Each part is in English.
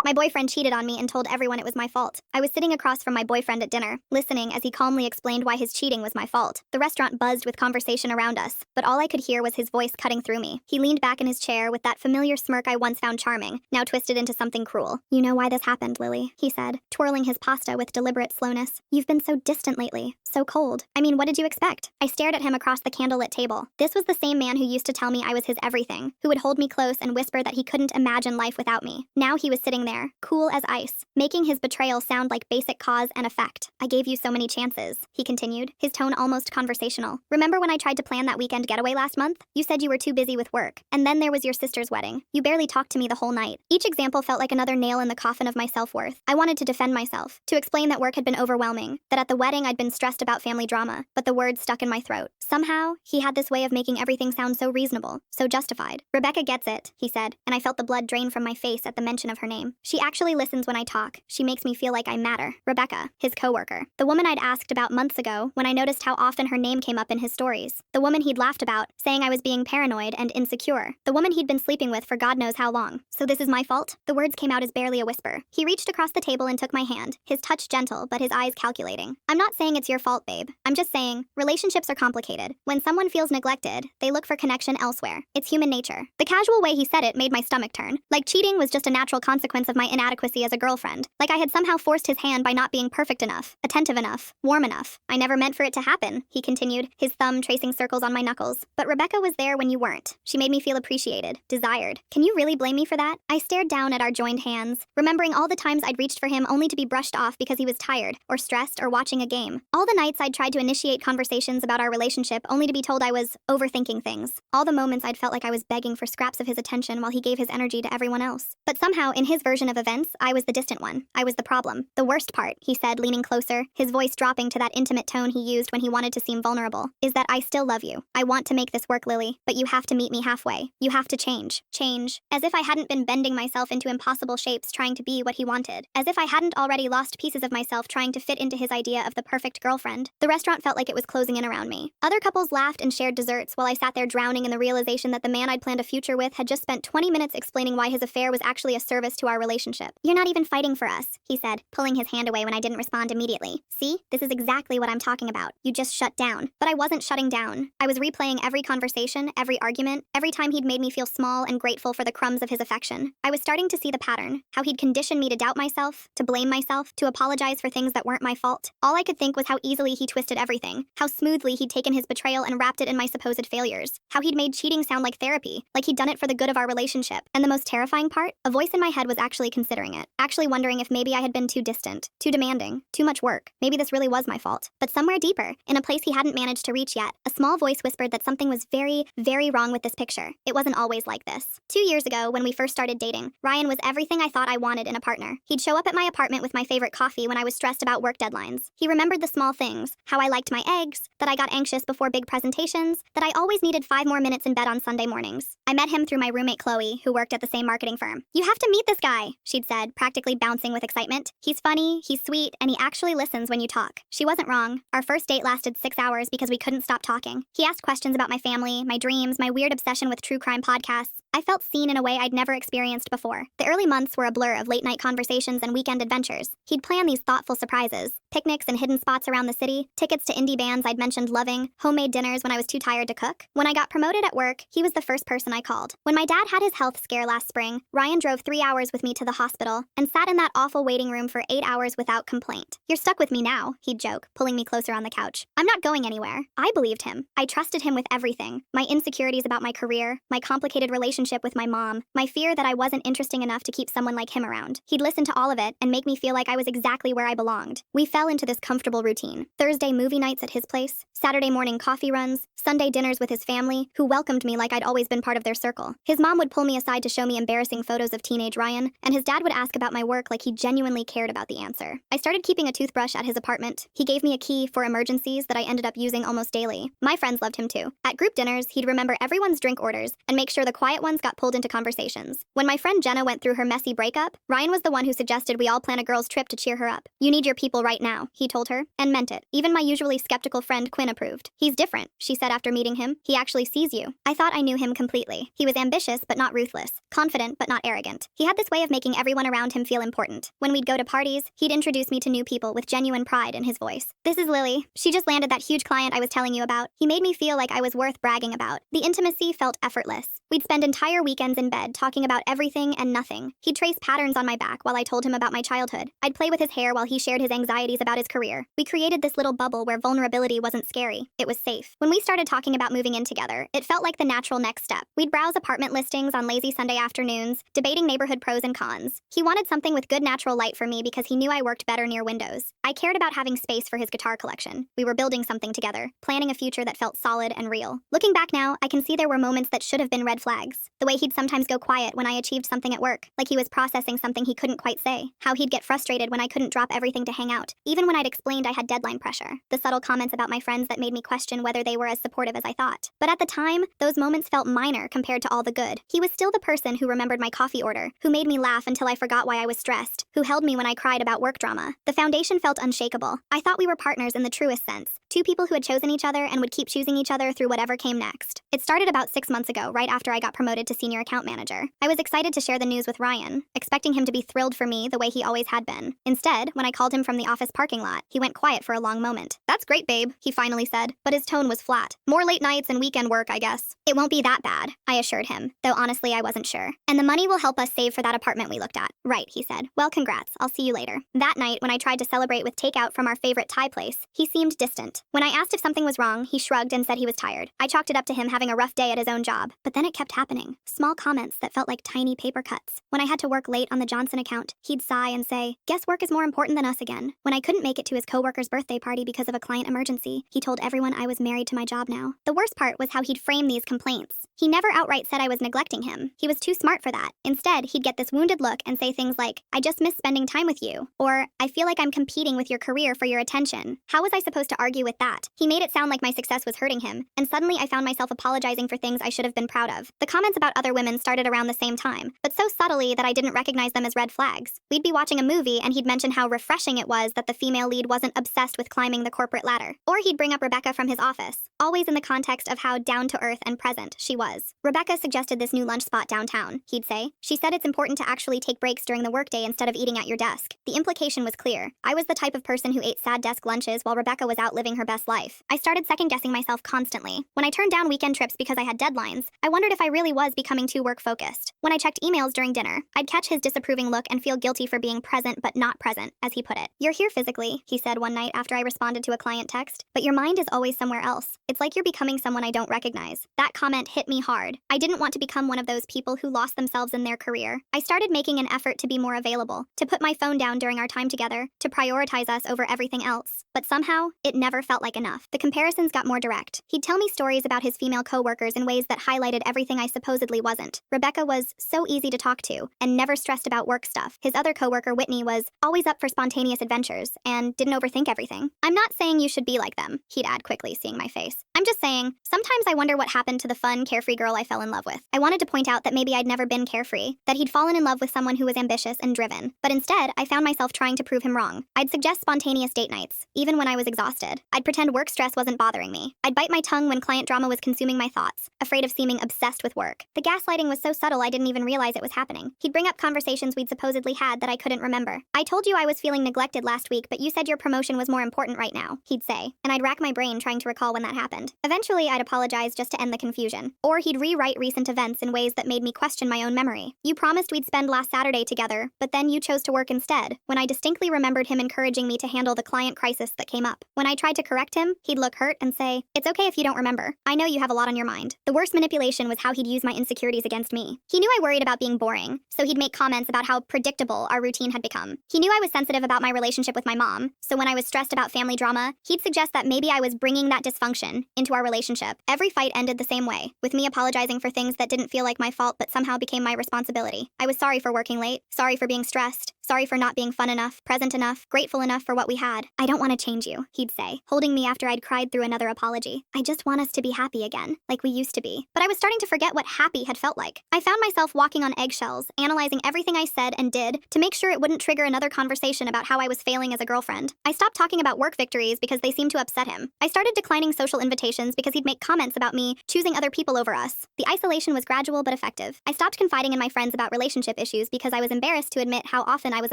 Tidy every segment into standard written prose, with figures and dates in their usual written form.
My boyfriend cheated on me and told everyone it was my fault. I was sitting across from my boyfriend at dinner, listening as he calmly explained why his cheating was my fault. The restaurant buzzed with conversation around us, but all I could hear was his voice cutting through me. He leaned back in his chair with that familiar smirk I once found charming, now twisted into something cruel. "You know why this happened, Lily," he said, twirling his pasta with deliberate slowness. "You've been so distant lately, so cold. I mean, what did you expect?" I stared at him across the candlelit table. This was the same man who used to tell me I was his everything, who would hold me close and whisper that he couldn't imagine life without me. Now he was sitting there, cool as ice, making his betrayal sound like basic cause and effect. "I gave you so many chances," he continued, his tone almost conversational. "Remember when I tried to plan that weekend getaway last month? You said you were too busy with work. And then there was your sister's wedding. You barely talked to me the whole night." Each example felt like another nail in the coffin of my self-worth. I wanted to defend myself, to explain that work had been overwhelming, that at the wedding I'd been stressed about family drama, but the words stuck in my throat. Somehow, he had this way of making everything sound so reasonable, so justified. "Rebecca gets it," he said, and I felt the blood drain from my face at the mention of her name. "She actually listens when I talk. She makes me feel like I matter." Rebecca, his coworker. The woman I'd asked about months ago when I noticed how often her name came up in his stories. The woman he'd laughed about, saying I was being paranoid and insecure. The woman he'd been sleeping with for God knows how long. "So this is my fault?" The words came out as barely a whisper. He reached across the table and took my hand, his touch gentle but his eyes calculating. "I'm not saying it's your fault, babe. I'm just saying, relationships are complicated. When someone feels neglected, they look for connection elsewhere. It's human nature." The casual way he said it made my stomach turn. Like cheating was just a natural consequence of my inadequacy as a girlfriend. Like I had somehow forced his hand by not being perfect enough, attentive enough, warm enough. "I never meant for it to happen," he continued, his thumb tracing circles on my knuckles. "But Rebecca was there when you weren't. She made me feel appreciated, desired. Can you really blame me for that?" I stared down at our joined hands, remembering all the times I'd reached for him only to be brushed off because he was tired, or stressed, or watching a game. All the nights I'd tried to initiate conversations about our relationship only to be told I was overthinking things. All the moments I'd felt like I was begging for scraps of his attention while he gave his energy to everyone else. But somehow, in his version of events, I was the distant one. I was the problem. "The worst part," he said, leaning closer, his voice dropping to that intimate tone he used when he wanted to seem vulnerable, "is that I still love you. I want to make this work, Lily, but you have to meet me halfway. You have to change." Change. As if I hadn't been bending myself into impossible shapes trying to be what he wanted. As if I hadn't already lost pieces of myself trying to fit into his idea of the perfect girlfriend. The restaurant felt like it was closing in around me. Other couples laughed and shared desserts while I sat there drowning in the realization that the man I'd planned a future with had just spent 20 minutes explaining why his affair was actually a service to our relationship. "You're not even fighting for us," he said, pulling his hand away when I didn't respond immediately. "See? This is exactly what I'm talking about. You just shut down." But I wasn't shutting down. I was replaying every conversation, every argument, every time he'd made me feel small and grateful for the crumbs of his affection. I was starting to see the pattern, how he'd conditioned me to doubt myself, to blame myself, to apologize for things that weren't my fault. All I could think was how easily he twisted everything, how smoothly he'd taken his betrayal and wrapped it in my supposed failures, how he'd made cheating sound like therapy, like he'd done it for the good of our relationship. And the most terrifying part? A voice in my head was actually considering it, actually wondering if maybe I had been too distant, too demanding, too much work. Maybe this really was my fault. But somewhere deeper, in a place he hadn't managed to reach yet, a small voice whispered that something was very, very wrong with this picture. It wasn't always like this. 2 years ago, when we first started dating, Ryan was everything I thought I wanted in a partner. He'd show up at my apartment with my favorite coffee when I was stressed about work deadlines. He remembered the small things, how I liked my eggs, that I got anxious before big presentations, that I always needed 5 more minutes in bed on Sunday mornings. I met him through my roommate Chloe, who worked at the same marketing firm. "You have to meet this guy," she'd said, practically bouncing with excitement. "He's funny, he's sweet, and he actually listens when you talk." She wasn't wrong. Our first date lasted 6 hours because we couldn't stop talking. He asked questions about my family, my dreams, my weird obsession with true crime podcasts. I felt seen in a way I'd never experienced before. The early months were a blur of late-night conversations and weekend adventures. He'd plan these thoughtful surprises, picnics and hidden spots around the city, tickets to indie bands I'd mentioned loving, homemade dinners when I was too tired to cook. When I got promoted at work, he was the first person I called. When my dad had his health scare last spring, Ryan drove 3 hours with me to the hospital and sat in that awful waiting room for 8 hours without complaint. "You're stuck with me now," he'd joke, pulling me closer on the couch. "I'm not going anywhere." I believed him. I trusted him with everything. My insecurities about my career, my complicated relationship with my mom, my fear that I wasn't interesting enough to keep someone like him around. He'd listen to all of it and make me feel like I was exactly where I belonged. We fell into this comfortable routine. Thursday movie nights at his place, Saturday morning coffee runs, Sunday dinners with his family, who welcomed me like I'd always been part of their circle. His mom would pull me aside to show me embarrassing photos of teenage Ryan, and his dad would ask about my work like he genuinely cared about the answer. I started keeping a toothbrush at his apartment. He gave me a key for emergencies that I ended up using almost daily. My friends loved him too. At group dinners, he'd remember everyone's drink orders and make sure the quiet ones ones got pulled into conversations. When my friend Jenna went through her messy breakup, Ryan was the one who suggested we all plan a girls' trip to cheer her up. "You need your people right now," he told her, and meant it. Even my usually skeptical friend Quinn approved. "He's different," she said after meeting him. "He actually sees you." I thought I knew him completely. He was ambitious but not ruthless, confident but not arrogant. He had this way of making everyone around him feel important. When we'd go to parties, he'd introduce me to new people with genuine pride in his voice. "This is Lily. She just landed that huge client I was telling you about." He made me feel like I was worth bragging about. The intimacy felt effortless. We'd spend entire weekends in bed talking about everything and nothing. He'd trace patterns on my back while I told him about my childhood. I'd play with his hair while he shared his anxieties about his career. We created this little bubble where vulnerability wasn't scary. It was safe. When we started talking about moving in together, it felt like the natural next step. We'd browse apartment listings on lazy Sunday afternoons, debating neighborhood pros and cons. He wanted something with good natural light for me because he knew I worked better near windows. I cared about having space for his guitar collection. We were building something together, planning a future that felt solid and real. Looking back now, I can see there were moments that should have been red flags. The way he'd sometimes go quiet when I achieved something at work, like he was processing something he couldn't quite say. How he'd get frustrated when I couldn't drop everything to hang out, even when I'd explained I had deadline pressure. The subtle comments about my friends that made me question whether they were as supportive as I thought. But at the time, those moments felt minor compared to all the good. He was still the person who remembered my coffee order, who made me laugh until I forgot why I was stressed, who held me when I cried about work drama. The foundation felt unshakable. I thought we were partners in the truest sense. Two people who had chosen each other and would keep choosing each other through whatever came next. It started about 6 months ago, right after I got promoted to senior account manager. I was excited to share the news with Ryan, expecting him to be thrilled for me the way he always had been. Instead, when I called him from the office parking lot, he went quiet for a long moment. "That's great, babe," he finally said, but his tone was flat. "More late nights and weekend work, I guess." "It won't be that bad," I assured him, though honestly I wasn't sure. "And the money will help us save for that apartment we looked at." "Right," he said. "Well, congrats. I'll see you later." That night, when I tried to celebrate with takeout from our favorite Thai place, he seemed distant. When I asked if something was wrong, he shrugged and said he was tired. I chalked it up to him having a rough day at his own job. But then it kept happening. Small comments that felt like tiny paper cuts. When I had to work late on the Johnson account, he'd sigh and say, "Guess work is more important than us again." When I couldn't make it to his coworker's birthday party because of a client emergency, he told everyone I was married to my job now. The worst part was how he'd frame these complaints. He never outright said I was neglecting him. He was too smart for that. Instead, he'd get this wounded look and say things like, "I just miss spending time with you," or "I feel like I'm competing with your career for your attention." How was I supposed to argue with that? He made it sound like my success was hurting him, and suddenly I found myself apologizing for things I should have been proud of. The comments about other women started around the same time, but so subtly that I didn't recognize them as red flags. We'd be watching a movie and he'd mention how refreshing it was that the female lead wasn't obsessed with climbing the corporate ladder. Or he'd bring up Rebecca from his office, always in the context of how down-to-earth and present she was. "Rebecca suggested this new lunch spot downtown," he'd say. "She said it's important to actually take breaks during the workday instead of eating at your desk." The implication was clear. I was the type of person who ate sad desk lunches while Rebecca was out living her best life. I started second-guessing myself constantly. When I turned down weekend trips because I had deadlines, I wondered if I really was becoming too work-focused. When I checked emails during dinner, I'd catch his disapproving look and feel guilty for being present but not present, as he put it. "You're here physically," he said one night after I responded to a client text, "but your mind is always somewhere else. It's like you're becoming someone I don't recognize." That comment hit me hard. I didn't want to become one of those people who lost themselves in their career. I started making an effort to be more available, to put my phone down during our time together, to prioritize us over everything else. But somehow, it never felt like enough. The comparisons got more direct. He'd tell me stories about his female coworkers in ways that highlighted everything I supposedly wasn't. Rebecca was so easy to talk to and never stressed about work stuff. His other coworker, Whitney, was always up for spontaneous adventures and didn't overthink everything. "I'm not saying you should be like them," he'd add quickly, seeing my face. "I'm just saying, sometimes I wonder what happened to the fun, carefree girl I fell in love with." I wanted to point out that maybe I'd never been carefree, that he'd fallen in love with someone who was ambitious and driven. But instead, I found myself trying to prove him wrong. I'd suggest spontaneous date nights, even when I was exhausted. I'd pretend work stress wasn't bothering me. I'd bite my tongue when client drama was consuming my thoughts, afraid of seeming obsessed with work. The gaslighting was so subtle I didn't even realize it was happening. He'd bring up conversations we'd supposedly had that I couldn't remember. "I told you I was feeling neglected last week, but you said your promotion was more important right now," he'd say, and I'd rack my brain trying to recall when that happened. Eventually, I'd apologize just to end the confusion. Or he'd rewrite recent events in ways that made me question my own memory. "You promised we'd spend last Saturday together, but then you chose to work instead," when I distinctly remembered him encouraging me to handle the client crisis that came up. When I tried to correct him, he'd look hurt and say, "It's okay if you don't remember. I know you have a lot on your mind." The worst manipulation was how he'd use my insecurities against me. He knew I worried about being boring, so he'd make comments about how predictable our routine had become. He knew I was sensitive about my relationship with my mom, so when I was stressed about family drama, he'd suggest that maybe I was bringing that dysfunction into our relationship. Every fight ended the same way, with me apologizing for things that didn't feel like my fault but somehow became my responsibility. I was sorry for working late, sorry for being stressed, Sorry for not being fun enough, present enough, grateful enough for what we had. I don't want to change you, he'd say, holding me after I'd cried through another apology. I just want us to be happy again, like we used to be. But I was starting to forget what happy had felt like. I found myself walking on eggshells, analyzing everything I said and did to make sure it wouldn't trigger another conversation about how I was failing as a girlfriend. I stopped talking about work victories because they seemed to upset him. I started declining social invitations because he'd make comments about me choosing other people over us. The isolation was gradual but effective. I stopped confiding in my friends about relationship issues because I was embarrassed to admit how often I was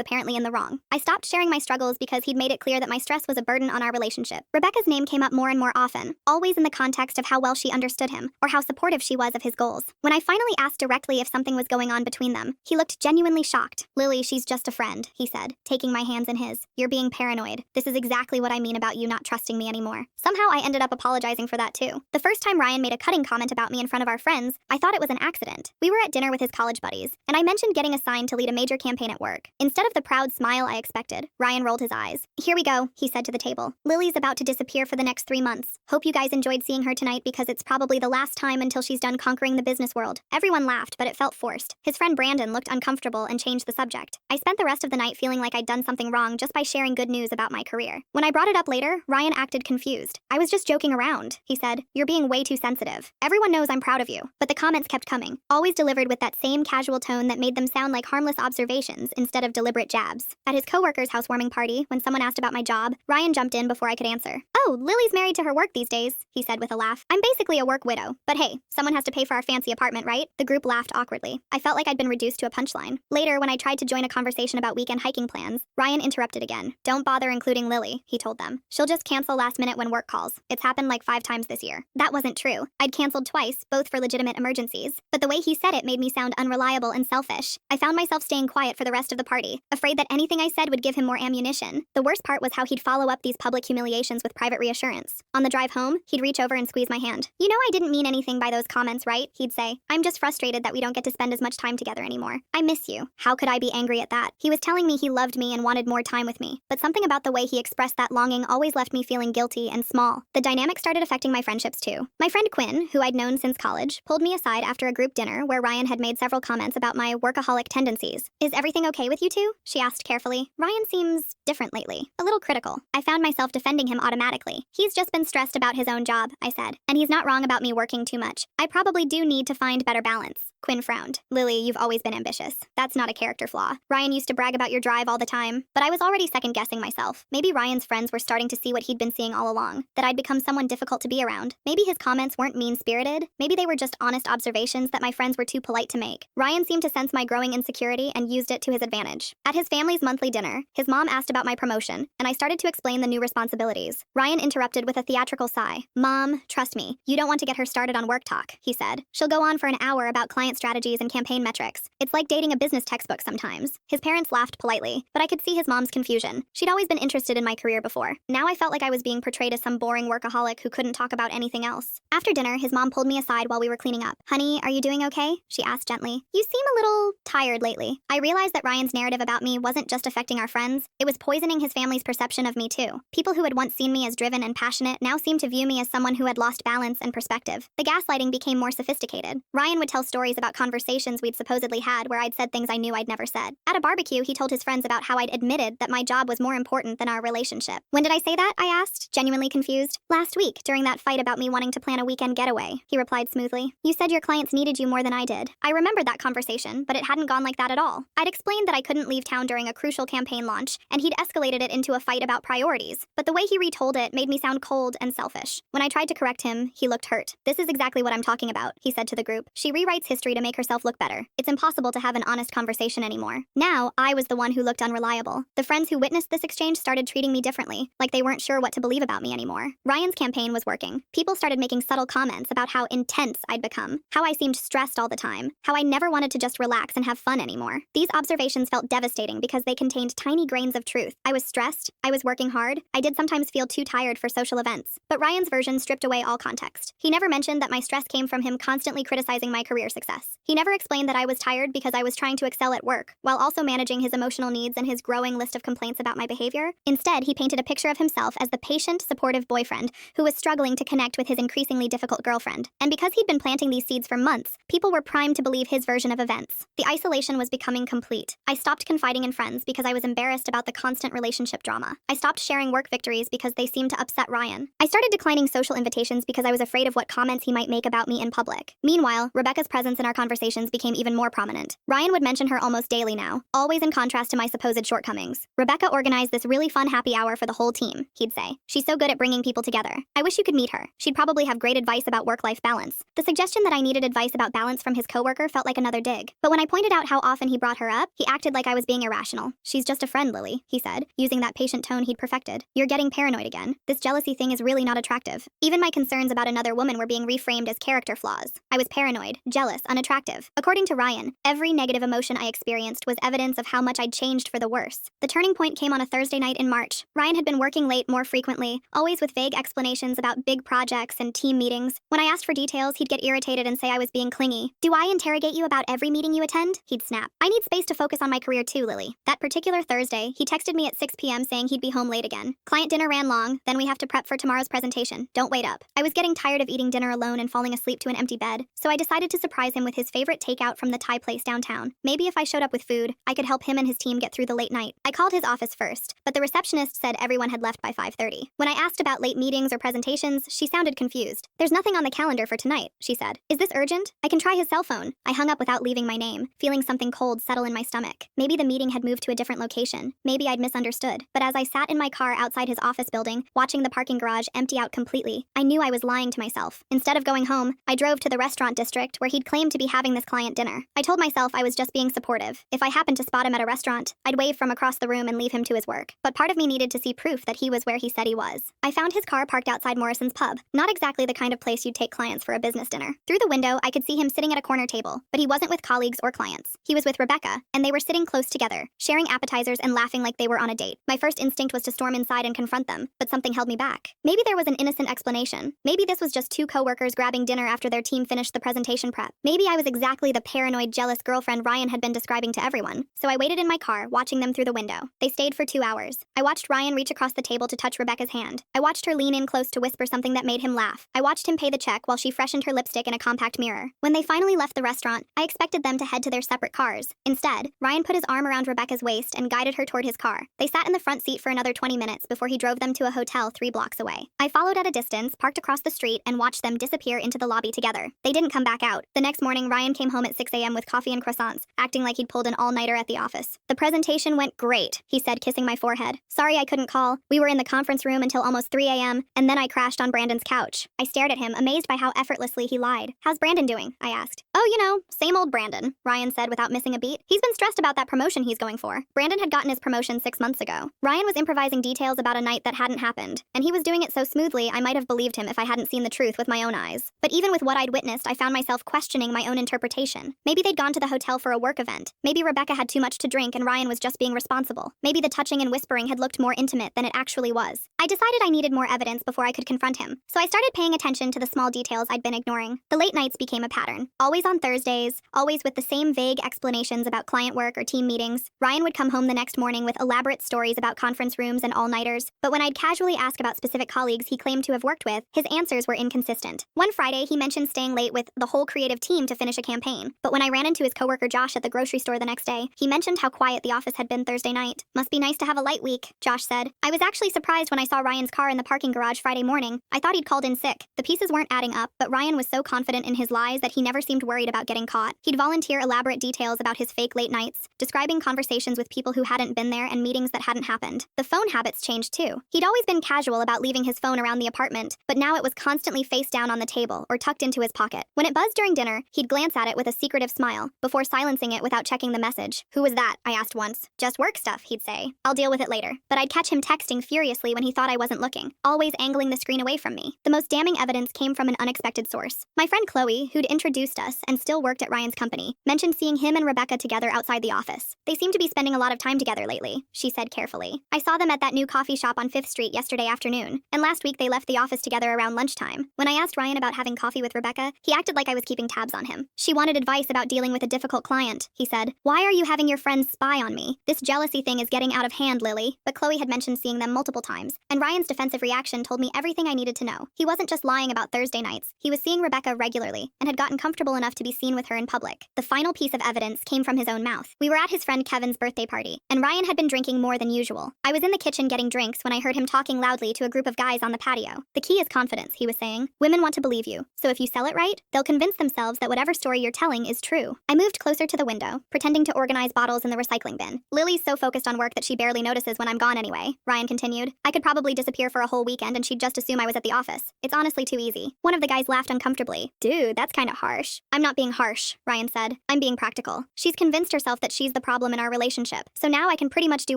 apparently in the wrong. I stopped sharing my struggles because he'd made it clear that my stress was a burden on our relationship. Rebecca's name came up more and more often, always in the context of how well she understood him or how supportive she was of his goals. When I finally asked directly if something was going on between them, he looked genuinely shocked. Lily, she's just a friend, he said, taking my hands in his. You're being paranoid. This is exactly what I mean about you not trusting me anymore. Somehow I ended up apologizing for that too. The first time Ryan made a cutting comment about me in front of our friends, I thought it was an accident. We were at dinner with his college buddies, and I mentioned getting assigned to lead a major campaign at work. Instead of the proud smile I expected, Ryan rolled his eyes. Here we go, he said to the table. Lily's about to disappear for the next 3 months. Hope you guys enjoyed seeing her tonight because it's probably the last time until she's done conquering the business world. Everyone laughed, but it felt forced. His friend Brandon looked uncomfortable and changed the subject. I spent the rest of the night feeling like I'd done something wrong just by sharing good news about my career. When I brought it up later, Ryan acted confused. I was just joking around, he said. You're being way too sensitive. Everyone knows I'm proud of you. But the comments kept coming, always delivered with that same casual tone that made them sound like harmless observations instead of deliberate jabs. At his coworker's housewarming party, when someone asked about my job, Ryan jumped in before I could answer. Oh, Lily's married to her work these days, he said with a laugh. I'm basically a work widow. But hey, someone has to pay for our fancy apartment, right? The group laughed awkwardly. I felt like I'd been reduced to a punchline. Later, when I tried to join a conversation about weekend hiking plans, Ryan interrupted again. Don't bother including Lily, he told them. She'll just cancel last minute when work calls. It's happened like 5 times this year. That wasn't true. I'd canceled twice, both for legitimate emergencies. But the way he said it made me sound unreliable and selfish. I found myself staying quiet for the rest of the party, afraid that anything I said would give him more ammunition. The worst part was how he'd follow up these public humiliations with private reassurance. On the drive home, he'd reach over and squeeze my hand. You know I didn't mean anything by those comments, right? He'd say. I'm just frustrated that we don't get to spend as much time together anymore. I miss you. How could I be angry at that? He was telling me he loved me and wanted more time with me, but something about the way he expressed that longing always left me feeling guilty and small. The dynamic started affecting my friendships too. My friend Quinn, who I'd known since college, pulled me aside after a group dinner where Ryan had made several comments about my workaholic tendencies. Is everything okay with you two? She asked carefully. Ryan seems different lately. A little critical. I found myself defending him automatically. He's just been stressed about his own job, I said. And he's not wrong about me working too much. I probably do need to find better balance. Quinn frowned. Lily, you've always been ambitious. That's not a character flaw. Ryan used to brag about your drive all the time, but I was already second-guessing myself. Maybe Ryan's friends were starting to see what he'd been seeing all along, that I'd become someone difficult to be around. Maybe his comments weren't mean-spirited. Maybe they were just honest observations that my friends were too polite to make. Ryan seemed to sense my growing insecurity and used it to his advantage. At his family's monthly dinner, his mom asked about my promotion, and I started to explain the new responsibilities. Ryan interrupted with a theatrical sigh. Mom, trust me, you don't want to get her started on work talk, he said. She'll go on for an hour about client strategies and campaign metrics. It's like dating a business textbook sometimes. His parents laughed politely, but I could see his mom's confusion. She'd always been interested in my career before. Now I felt like I was being portrayed as some boring workaholic who couldn't talk about anything else. After dinner, his mom pulled me aside while we were cleaning up. Honey, are you doing okay? She asked gently. You seem a little tired lately. I realized that Ryan's narrative about me wasn't just affecting our friends, it was poisoning his family's perception of me too. People who had once seen me as driven and passionate now seemed to view me as someone who had lost balance and perspective. The gaslighting became more sophisticated. Ryan would tell stories about conversations we'd supposedly had where I'd said things I knew I'd never said. At a barbecue, he told his friends about how I'd admitted that my job was more important than our relationship. When did I say that? I asked, genuinely confused. Last week, during that fight about me wanting to plan a weekend getaway, he replied smoothly. You said your clients needed you more than I did. I remembered that conversation, but it hadn't gone like that at all. I'd explained that I couldn't leave town during a crucial campaign launch, and he'd escalated it into a fight about priorities. But the way he retold it made me sound cold and selfish. When I tried to correct him, he looked hurt. This is exactly what I'm talking about, he said to the group. She rewrites history to make herself look better. It's impossible to have an honest conversation anymore. Now, I was the one who looked unreliable. The friends who witnessed this exchange started treating me differently, like they weren't sure what to believe about me anymore. Ryan's campaign was working. People started making subtle comments about how intense I'd become, how I seemed stressed all the time, how I never wanted to just relax and have fun anymore. These observations felt devastating because they contained tiny grains of truth. I was stressed, I was working hard, I did sometimes feel too tired for social events. But Ryan's version stripped away all context. He never mentioned that my stress came from him constantly criticizing my career success. yes. He never explained that I was tired because I was trying to excel at work, while also managing his emotional needs and his growing list of complaints about my behavior. Instead, he painted a picture of himself as the patient, supportive boyfriend who was struggling to connect with his increasingly difficult girlfriend. And because he'd been planting these seeds for months, people were primed to believe his version of events. The isolation was becoming complete. I stopped confiding in friends because I was embarrassed about the constant relationship drama. I stopped sharing work victories because they seemed to upset Ryan. I started declining social invitations because I was afraid of what comments he might make about me in public. Meanwhile, Rebecca's presence in our conversations became even more prominent. Ryan would mention her almost daily now, always in contrast to my supposed shortcomings. Rebecca organized this really fun happy hour for the whole team, he'd say. She's so good at bringing people together. I wish you could meet her. She'd probably have great advice about work-life balance. The suggestion that I needed advice about balance from his coworker felt like another dig. But when I pointed out how often he brought her up, he acted like I was being irrational. She's just a friend, Lily, he said, using that patient tone he'd perfected. You're getting paranoid again. This jealousy thing is really not attractive. Even my concerns about another woman were being reframed as character flaws. I was paranoid, jealous, unattractive. According to Ryan, every negative emotion I experienced was evidence of how much I'd changed for the worse. The turning point came on a Thursday night in March. Ryan had been working late more frequently, always with vague explanations about big projects and team meetings. When I asked for details, he'd get irritated and say I was being clingy. Do I interrogate you about every meeting you attend? He'd snap. I need space to focus on my career too, Lily. That particular Thursday, he texted me at 6 p.m. saying he'd be home late again. Client dinner ran long, then we have to prep for tomorrow's presentation. Don't wait up. I was getting tired of eating dinner alone and falling asleep to an empty bed, so I decided to surprise him with his favorite takeout from the Thai place downtown. Maybe if I showed up with food, I could help him and his team get through the late night. I called his office first, but the receptionist said everyone had left by 5:30. When I asked about late meetings or presentations, she sounded confused. There's nothing on the calendar for tonight, she said. Is this urgent? I can try his cell phone. I hung up without leaving my name, feeling something cold settle in my stomach. Maybe the meeting had moved to a different location. Maybe I'd misunderstood. But as I sat in my car outside his office building, watching the parking garage empty out completely, I knew I was lying to myself. Instead of going home, I drove to the restaurant district where he'd claimed to be having this client dinner. I told myself I was just being supportive. If I happened to spot him at a restaurant, I'd wave from across the room and leave him to his work. But part of me needed to see proof that he was where he said he was. I found his car parked outside Morrison's pub, not exactly the kind of place you'd take clients for a business dinner. Through the window, I could see him sitting at a corner table, but he wasn't with colleagues or clients. He was with Rebecca, and they were sitting close together, sharing appetizers and laughing like they were on a date. My first instinct was to storm inside and confront them, but something held me back. Maybe there was an innocent explanation. Maybe this was just two coworkers grabbing dinner after their team finished the presentation prep. Maybe I was exactly the paranoid, jealous girlfriend Ryan had been describing to everyone. So I waited in my car, watching them through the window. They stayed for 2 hours. I watched Ryan reach across the table to touch Rebecca's hand. I watched her lean in close to whisper something that made him laugh. I watched him pay the check while she freshened her lipstick in a compact mirror. When they finally left the restaurant, I expected them to head to their separate cars. Instead, Ryan put his arm around Rebecca's waist and guided her toward his car. They sat in the front seat for another 20 minutes before he drove them to a hotel 3 blocks away. I followed at a distance, parked across the street, and watched them disappear into the lobby together. They didn't come back out. The next morning, Ryan came home at 6 a.m. with coffee and croissants, acting like he'd pulled an all-nighter at the office. The presentation went great, he said, kissing my forehead. Sorry I couldn't call. We were in the conference room until almost 3 a.m., and then I crashed on Brandon's couch. I stared at him, amazed by how effortlessly he lied. How's Brandon doing? I asked. Oh, you know, same old Brandon, Ryan said without missing a beat. He's been stressed about that promotion he's going for. Brandon had gotten his promotion 6 months ago. Ryan was improvising details about a night that hadn't happened, and he was doing it so smoothly I might have believed him if I hadn't seen the truth with my own eyes. But even with what I'd witnessed, I found myself questioning my own interpretation. Maybe they'd gone to the hotel for a work event. Maybe Rebecca had too much to drink and Ryan was just being responsible. Maybe the touching and whispering had looked more intimate than it actually was. I decided I needed more evidence before I could confront him, so I started paying attention to the small details I'd been ignoring. The late nights became a pattern. Always on Thursdays, always with the same vague explanations about client work or team meetings. Ryan would come home the next morning with elaborate stories about conference rooms and all-nighters, but when I'd casually ask about specific colleagues he claimed to have worked with, his answers were inconsistent. One Friday, he mentioned staying late with the whole creative team to finish a campaign, but when I ran into his coworker Josh at the grocery store the next day, he mentioned how quiet the office had been Thursday night. Must be nice to have a light week, Josh said. I was actually surprised when I saw Ryan's car in the parking garage Friday morning. I thought he'd called in sick. The pieces weren't adding up, but Ryan was so confident in his lies that he never seemed worried about getting caught. He'd volunteer elaborate details about his fake late nights, describing conversations with people who hadn't been there and meetings that hadn't happened. The phone habits changed too. He'd always been casual about leaving his phone around the apartment, but now it was constantly face down on the table or tucked into his pocket. When it buzzed during dinner, he'd glance at it with a secretive smile, before silencing it without checking the message. Who was that? I asked once. Just work stuff, he'd say. I'll deal with it later. But I'd catch him texting furiously when he thought I wasn't looking, always angling the screen away from me. The most damning evidence came from an unexpected source. My friend Chloe, who'd introduced us and still worked at Ryan's company, mentioned seeing him and Rebecca together outside the office. They seem to be spending a lot of time together lately, she said carefully. I saw them at that new coffee shop on 5th Street yesterday afternoon, and last week they left the office together around lunchtime. When I asked Ryan about having coffee with Rebecca, he acted like I was keeping tabs on him. She wanted advice about dealing with a difficult client, he said. Why are you having your friends spy on me? This jealousy thing is getting out of hand, Lily. But Chloe had mentioned seeing them multiple times, and Ryan's defensive reaction told me everything I needed to know. He wasn't just lying about Thursday nights. He was seeing Rebecca regularly, and had gotten comfortable enough to be seen with her in public. The final piece of evidence came from his own mouth. We were at his friend Kevin's birthday party, and Ryan had been drinking more than usual. I was in the kitchen getting drinks when I heard him talking loudly to a group of guys on the patio. The key is confidence, he was saying. Women want to believe you, so if you sell it right, they'll convince themselves that whatever story you're telling is true. I moved closer to the window, pretending to organize bottles in the recycling bin. Lily's so focused on work that she barely notices when I'm gone anyway, Ryan continued. I could probably disappear for a whole weekend and she'd just assume I was at the office. It's honestly too easy. One of the guys laughed uncomfortably. Dude, that's kinda harsh. I'm not being harsh, Ryan said. I'm being practical. She's convinced herself that she's the problem in our relationship, so now I can pretty much do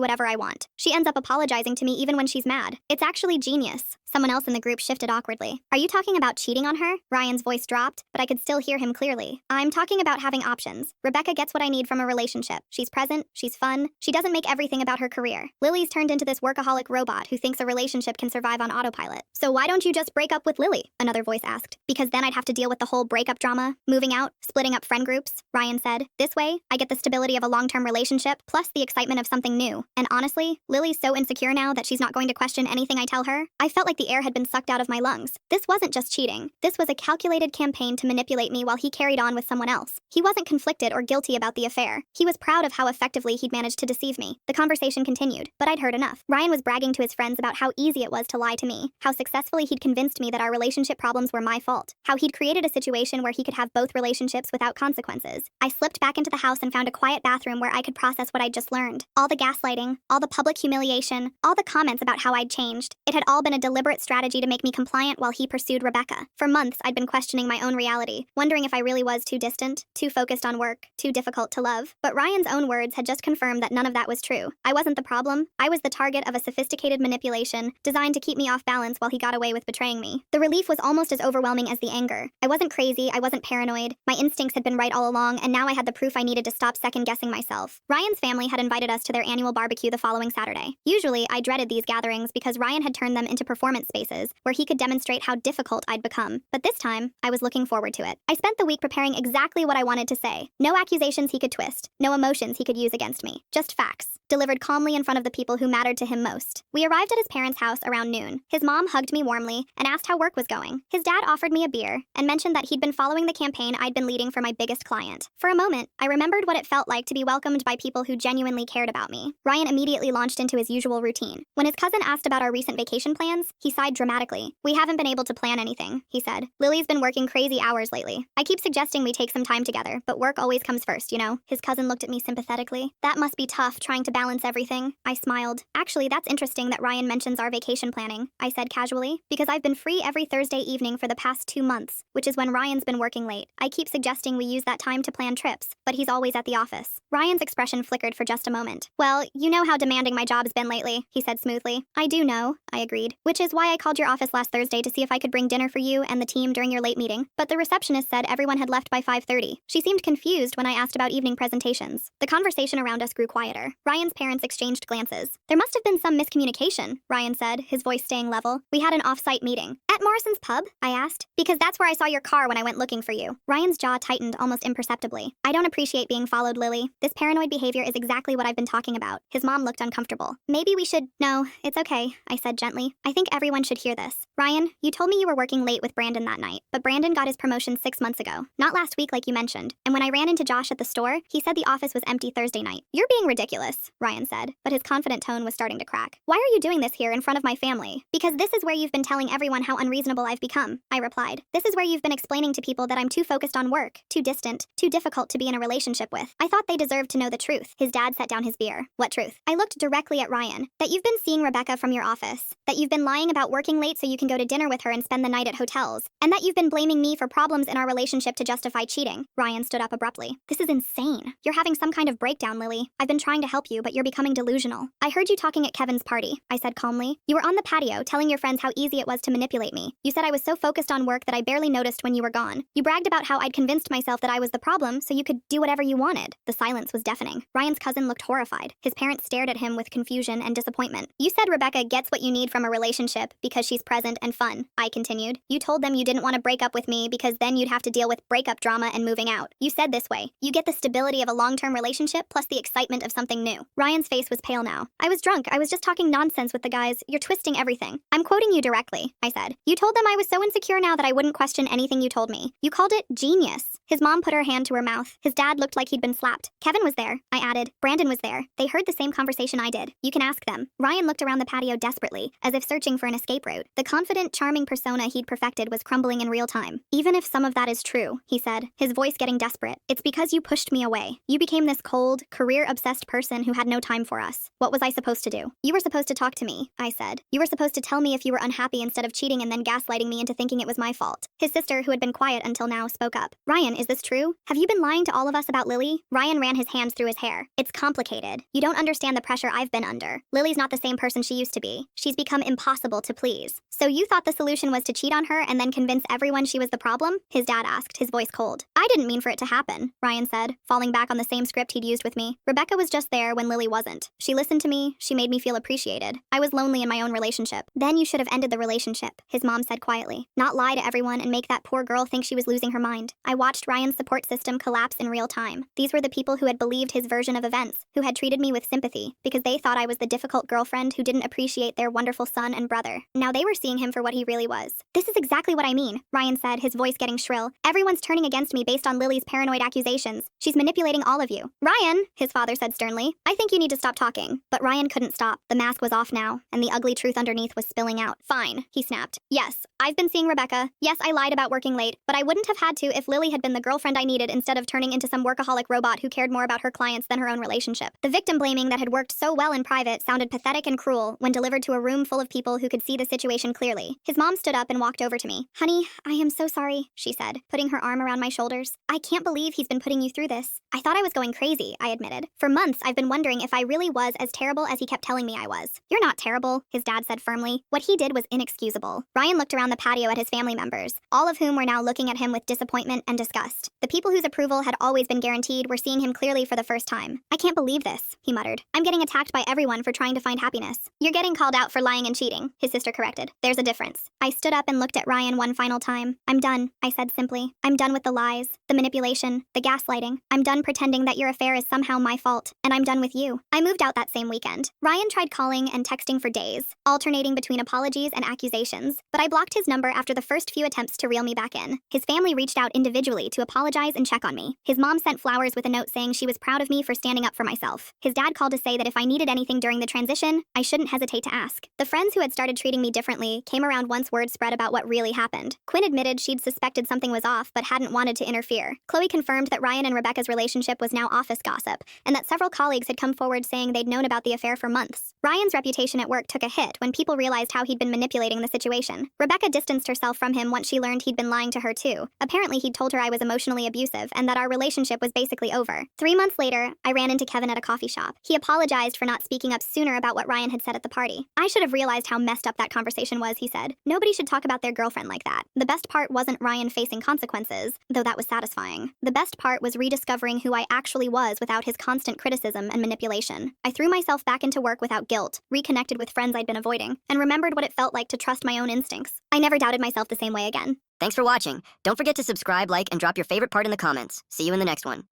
whatever I want. She ends up apologizing to me even when she's mad. It's actually genius. Someone else in the group shifted awkwardly. Are you talking about cheating on her? Ryan's voice dropped, but I could still hear him clearly. I'm talking about having options. Rebecca gets what I need from a relationship. She's present, she's fun, she doesn't make everything about her career. Lily's turned into this workaholic robot who thinks a relationship can survive on autopilot. So why don't you just break up with Lily? Another voice asked. Because then I'd have to deal with the whole breakup drama, moving out, splitting up friend groups, Ryan said. This way, I get the stability of a long-term relationship, plus the excitement of something new. And honestly, Lily's so insecure now that she's not going to question anything I tell her. I felt like the air had been sucked out of my lungs. This wasn't just cheating. This was a calculated campaign to manipulate me while he carried on with someone else. He wasn't conflicted or guilty about the affair. He was proud of how effectively he'd managed to deceive me. The conversation continued, but I'd heard enough. Ryan was bragging to his friends about how easy it was to lie to me, how successfully he'd convinced me that our relationship problems were my fault, how he'd created a situation where he could have both relationships without consequences. I slipped back into the house and found a quiet bathroom where I could process what I'd just learned. All the gaslighting, all the public humiliation, all the comments about how I'd changed. It had all been a deliberate strategy to make me compliant while he pursued Rebecca. For months, I'd been questioning my own reality, wondering if I really was too distant, too focused on work, too difficult to love. But Ryan's own words had just confirmed that none of that was true. I wasn't the problem. I was the target of a sophisticated manipulation designed to keep me off balance while he got away with betraying me. The relief was almost as overwhelming as the anger. I wasn't crazy, I wasn't paranoid. My instincts had been right all along, and now I had the proof I needed to stop second-guessing myself. Ryan's family had invited us to their annual barbecue the following Saturday. Usually, I dreaded these gatherings because Ryan had turned them into performance spaces where he could demonstrate how difficult I'd become. But this time, I was looking forward to it. I spent the week preparing exactly what I wanted to say. No accusations he could twist, no emotions he could use against me. Just facts, delivered calmly in front of the people who mattered to him most. We arrived at his parents' house around noon. His mom hugged me warmly and asked how work was going. His dad offered me a beer and mentioned that he'd been following the campaign I'd been leading for my biggest client. For a moment, I remembered what it felt like to be welcomed by people who genuinely cared about me. Ryan immediately launched into his usual routine. When his cousin asked about our recent vacation plans, he sighed dramatically. We haven't been able to plan anything, he said. Lily's been working crazy hours lately. I keep suggesting we take some time together, but work always comes first, you know? His cousin looked at me sympathetically. That must be tough, trying to balance everything. I smiled. Actually, that's interesting that Ryan mentions our vacation planning, I said casually, because I've been free every Thursday evening for the past 2 months, which is when Ryan's been working late. I keep suggesting we use that time to plan trips, but he's always at the office. Ryan's expression flickered for just a moment. Well, you know how demanding my job's been lately, he said smoothly. I do know, I agreed, which is why I called your office last Thursday to see if I could bring dinner for you and the team during your late meeting, but the receptionist said everyone had left by 5:30. She seemed confused when I asked about evening presentations. The conversation around us grew quieter. Ryan's parents exchanged glances. There must have been some miscommunication, Ryan said, his voice staying level. We had an off-site meeting. At Morrison's pub? I asked. Because that's where I saw your car when I went looking for you. Ryan's jaw tightened almost imperceptibly. I don't appreciate being followed, Lily. This paranoid behavior is exactly what I've been talking about. His mom looked uncomfortable. Maybe we should... No, it's okay, I said gently. I think everyone should hear this. Ryan, you told me you were working late with Brandon that night, but Brandon got his promotion 6 months ago. Not last week like you mentioned. And when I ran into Josh at the store, he said the office was empty Thursday night. You're being ridiculous, Ryan said, but his confident tone was starting to crack. Why are you doing this here in front of my family? Because this is where you've been telling everyone how unreasonable I've become, I replied. This is where you've been explaining to people that I'm too focused on work, too distant, too difficult to be in a relationship with. I thought they deserved to know the truth. His dad set down his beer. What truth? I looked directly at Ryan. That you've been seeing Rebecca from your office. That you've been lying about working late so you can go to dinner with her and spend the night at hotels. And that you've been blaming me for problems in our relationship to justify cheating. Ryan stood up abruptly. This is insane. You're having some kind of breakdown, Lily. I've been trying to help you, but you're becoming delusional. I heard you talking at Kevin's party, I said calmly. You were on the patio telling your friends how easy it was to manipulate me. You said I was so focused on work that I barely noticed when you were gone. You bragged about how I'd convinced myself that I was the problem so you could do whatever you wanted. The silence was deafening. Ryan's cousin looked horrified. His parents stared at him with confusion and disappointment. You said Rebecca gets what you need from a relationship relationship because she's present and fun, I continued. You told them you didn't want to break up with me because then you'd have to deal with breakup drama and moving out. You said this way, you get the stability of a long-term relationship plus the excitement of something new. Ryan's face was pale now. I was drunk. I was just talking nonsense with the guys. You're twisting everything. I'm quoting you directly, I said. You told them I was so insecure now that I wouldn't question anything you told me. You called it genius. His mom put her hand to her mouth. His dad looked like he'd been slapped. Kevin was there, I added. Brandon was there. They heard the same conversation I did. You can ask them. Ryan looked around the patio desperately, as if searching for an escape route. The confident, charming persona he'd perfected was crumbling in real time. Even if some of that is true, he said, his voice getting desperate, it's because you pushed me away. You became this cold, career-obsessed person who had no time for us. What was I supposed to do? You were supposed to talk to me, I said. You were supposed to tell me if you were unhappy instead of cheating and then gaslighting me into thinking it was my fault. His sister, who had been quiet until now, spoke up. Ryan, is this true? Have you been lying to all of us about Lily? Ryan ran his hands through his hair. It's complicated. You don't understand the pressure I've been under. Lily's not the same person she used to be. She's become impossible to please. So you thought the solution was to cheat on her and then convince everyone she was the problem? His dad asked, his voice cold. I didn't mean for it to happen, Ryan said, falling back on the same script he'd used with me. Rebecca was just there when Lily wasn't. She listened to me. She made me feel appreciated. I was lonely in my own relationship. Then you should have ended the relationship, his mom said quietly. Not lie to everyone and make that poor girl think she was losing her mind. I watched Ryan's support system collapse in real time. These were the people who had believed his version of events, who had treated me with sympathy, because they thought I was the difficult girlfriend who didn't appreciate their wonderful son and brother. Now they were seeing him for what he really was. This is exactly what I mean, Ryan said, his voice getting shrill. Everyone's turning against me based on Lily's paranoid accusations. She's manipulating all of you. Ryan, his father said sternly, I think you need to stop talking. But Ryan couldn't stop. The mask was off now, and the ugly truth underneath was spilling out. Fine, he snapped. Yes, I've been seeing Rebecca. Yes, I lied about working late, but I wouldn't have had to if Lily had been the girlfriend I needed instead of turning into some workaholic robot who cared more about her clients than her own relationship. The victim blaming that had worked so well in private sounded pathetic and cruel when delivered to a room full of people who could see the situation clearly. His mom stood up and walked over to me. Honey, I am so sorry, she said, putting her arm around my shoulders. I can't believe he's been putting you through this. I thought I was going crazy, I admitted. For months, I've been wondering if I really was as terrible as he kept telling me I was. You're not terrible, his dad said firmly. What he did was inexcusable. Ryan looked around the patio at his family members, all of whom were now looking at him with disappointment and disgust. The people whose approval had always been guaranteed were seeing him clearly for the first time. I can't believe this, he muttered. I'm getting attacked by everyone for trying to find happiness. You're getting called out for lying and cheating, his sister corrected. There's a difference. I stood up and looked at Ryan one final time. I'm done, I said simply. I'm done with the lies, the manipulation, the gaslighting. I'm done pretending that your affair is somehow my fault, and I'm done with you. I moved out that same weekend. Ryan tried calling and texting for days, alternating between apologies and accusations, but I blocked his number after the first few attempts to reel me back in. His family reached out individually to apologize and check on me. His mom sent flowers with a note saying she was proud of me for standing up for myself. His dad called to say that if I needed anything during the transition, I shouldn't hesitate to ask. The friends who had started treating me differently came around once word spread about what really happened. Quinn admitted she'd suspected something was off but hadn't wanted to interfere. Chloe confirmed that Ryan and Rebecca's relationship was now office gossip, and that several colleagues had come forward saying they'd known about the affair for months. Ryan's reputation at work took a hit when people realized how he'd been manipulating the situation. Rebecca distanced herself from him once she learned he'd been lying to her too. Apparently he'd told her I was emotionally abusive and that our relationship was basically over. 3 months later, I ran into Kevin at a coffee shop. He apologized for not speaking up sooner about what Ryan had said at the party. I should have realized how messed up that conversation was, he said. Nobody should talk about their girlfriend like that. The best part wasn't Ryan facing consequences, though that was satisfying. The best part was rediscovering who I actually was without his constant criticism and manipulation. I threw myself back into work without guilt, reconnected with friends I'd been avoiding, and remembered what it felt like to trust my own instincts. I never doubted myself the same way again. Thanks for watching. Don't forget to subscribe, like, and drop your favorite part in the comments. See you in the next one.